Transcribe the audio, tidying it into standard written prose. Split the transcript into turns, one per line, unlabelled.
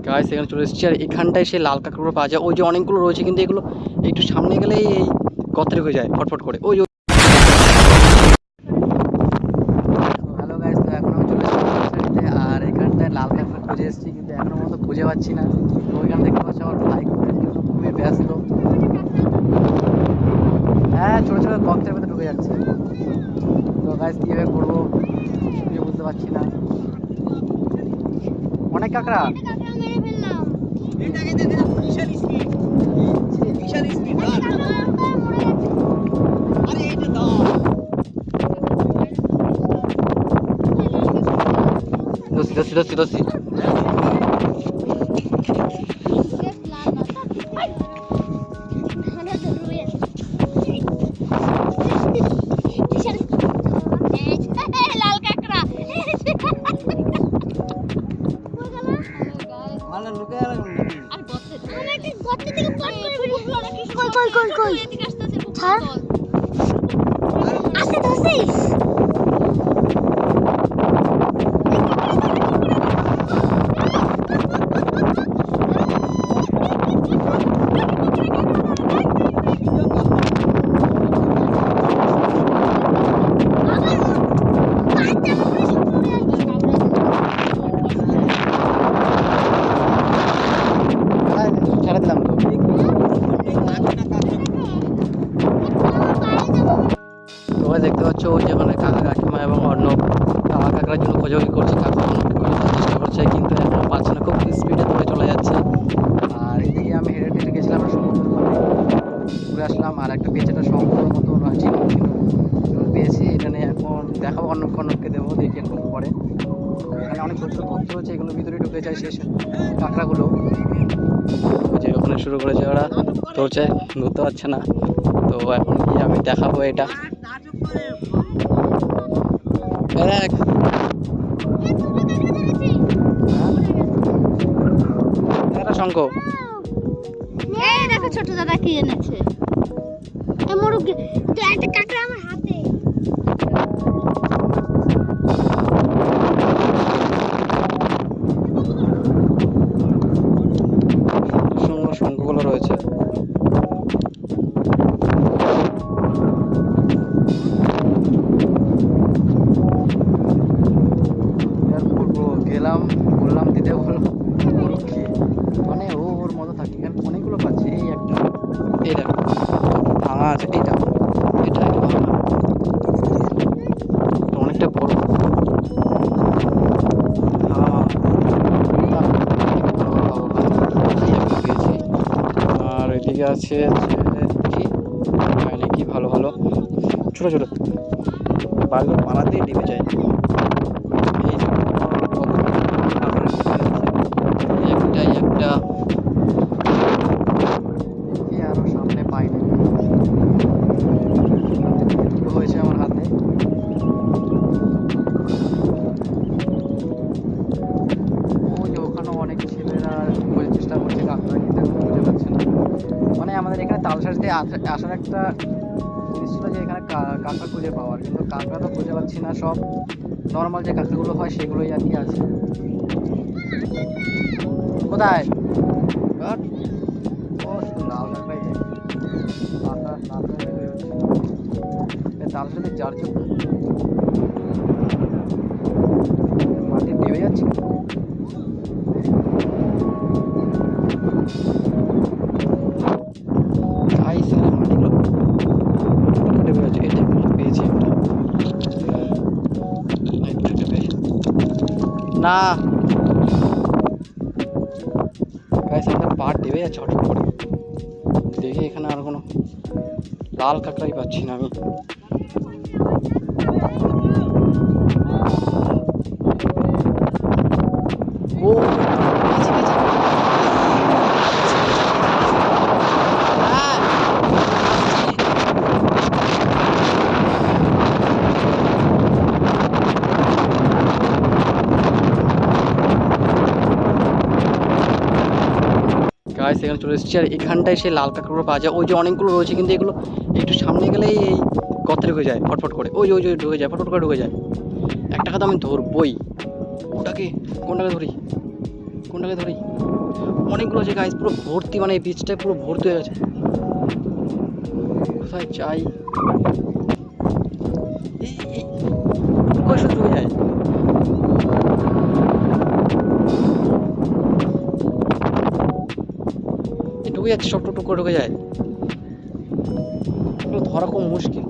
Guys এখানে চলে এসেছি, আর এখানটায় সেই লাল কাঁকড়াগুলো পাওয়া যায়। ওই যে অনেকগুলো রয়েছে, কিন্তু এগুলো একটু সামনে গেলেই এই গর্তে হয়ে যায় ফটফট করে। ওই হ্যালো গাইস, তো এখন আমি চলে এসেছি আর এখানটায় লাল কাঁকড়া খুঁজে এসেছি, কিন্তু এখনো পর্যন্ত খুঁজে পাচ্ছি না। তো ওইখান থেকে হচ্ছে আমার ভাই খুবই ব্যস্ত। হ্যাঁ, ছোটো ছোটো গর্তের মধ্যে ঢুকে যাচ্ছে। তো গাইস কীভাবে করবো কিছুই বুঝতে পারছি না। অনেক কাঁকড়া দোষী দোষী দোষী দোষী ছেড়ে দিলাম। তো তোমরা দেখতে পাচ্ছ ওই যেখানে কাকা কাকিমা এবং অর্ণব কাকা কাকড়ার জন্য খোঁজাখুঁজি করছে, কাকা অর্ণবকে খোঁজার চেষ্টা করছে, কিন্তু এখনো পাচ্ছে না, খুব স্পিডে দৌড়ে চলে যাচ্ছে। আর এদিকে আমি হেঁটে হেঁটে গেছিলাম সমুদ্র ঘুরে আসলাম, আর একটা পেয়েছে, একটা শঙ্কর মতো ছিল, পেয়েছি। এটা নিয়ে এখন দেখাবো অর্ণবকে দেবো, দেখি এখন পরে। এখানে অনেক ছোটো ছোটো পত্র হচ্ছে, এগুলো ভিতরে ঢুকে যায় শেষ কাঁকড়াগুলো। যে ওখানে শুরু করেছে ওরা ধরছে, ধরতে পারছে না। তো এখন কি আমি দেখাবো এটা। একটা শঙ্খ,
দেখো ছোট দাদা কি এনেছে। একটা কাঁকড়া আমার হাতে।
সুন্দর শঙ্খগুলো রয়েছে। গেলাম, বললাম দিতে, মানে ওর মতো থাকে। এখানে অনেকগুলো পাচ্ছি, এই একটা, এই দেখো ভাঙা আছে, এইটা এটা একটা ভাঙা, অনেকটা বড়। পেয়েছি। আর এদিকে আছে কি ভালো ভালো ছোটো ছোটো বালগুলো পাড়াতেই ডিমে যায়। এই একটা আরো সামনে পাইনি, হয়েছে আমার হাতে। ওই যে ওখানে অনেক ছেলেরা বোঝার চেষ্টা করছে কাঁকড়া, কিন্তু এখন বুঝতে পারছে না। মানে আমাদের এখানে তালসারিতে আসার একটা জিনিস ছিল যে এখানে কাঁকড়া খুঁজে পাওয়ার, কিন্তু কাঁকড়া তো খুঁজে পাচ্ছি না। সব নর্মাল যে কাঁকড়াগুলো হয় সেগুলোই আর কি আছে। কোথায় লাল কাঁকড়াই তালসারিতে যার জন্য মাটি ডেবে যাচ্ছে। না গাইস, আমাদের পা ডেবে যাচ্ছে হঠাৎ করে। দেখি এখানে আর কোনো লাল কাঁকড়াই পাচ্ছি না আমি। ও গাইস এখানে চলে এসেছি, আর এখানটায় সেই লাল কাঁকড়াগুলো পাওয়া যায়। ওই যে অনেকগুলো রয়েছে, কিন্তু এগুলো একটু সামনে গেলেই এই গর্তে ঢুকে যায় ফটফট করে। ওই ওই ঢুকে যায়, ফটফট করে ঢুকে যায়। একটা কথা আমি ধরবই, কোনটাকে ধরি। কোনটাকে ধরি? অনেকগুলো আছে গাইস, পুরো ভর্তি, মানে এই বীজটায় পুরো ভর্তি হয়ে গেছে। কোথায় চাই? এই কষ্ট ঢুকে যায়। ঢুকে যাচ্ছে, সব টুক করে ঢুকে যায়। এগুলো ধরা খুব মুশকিল।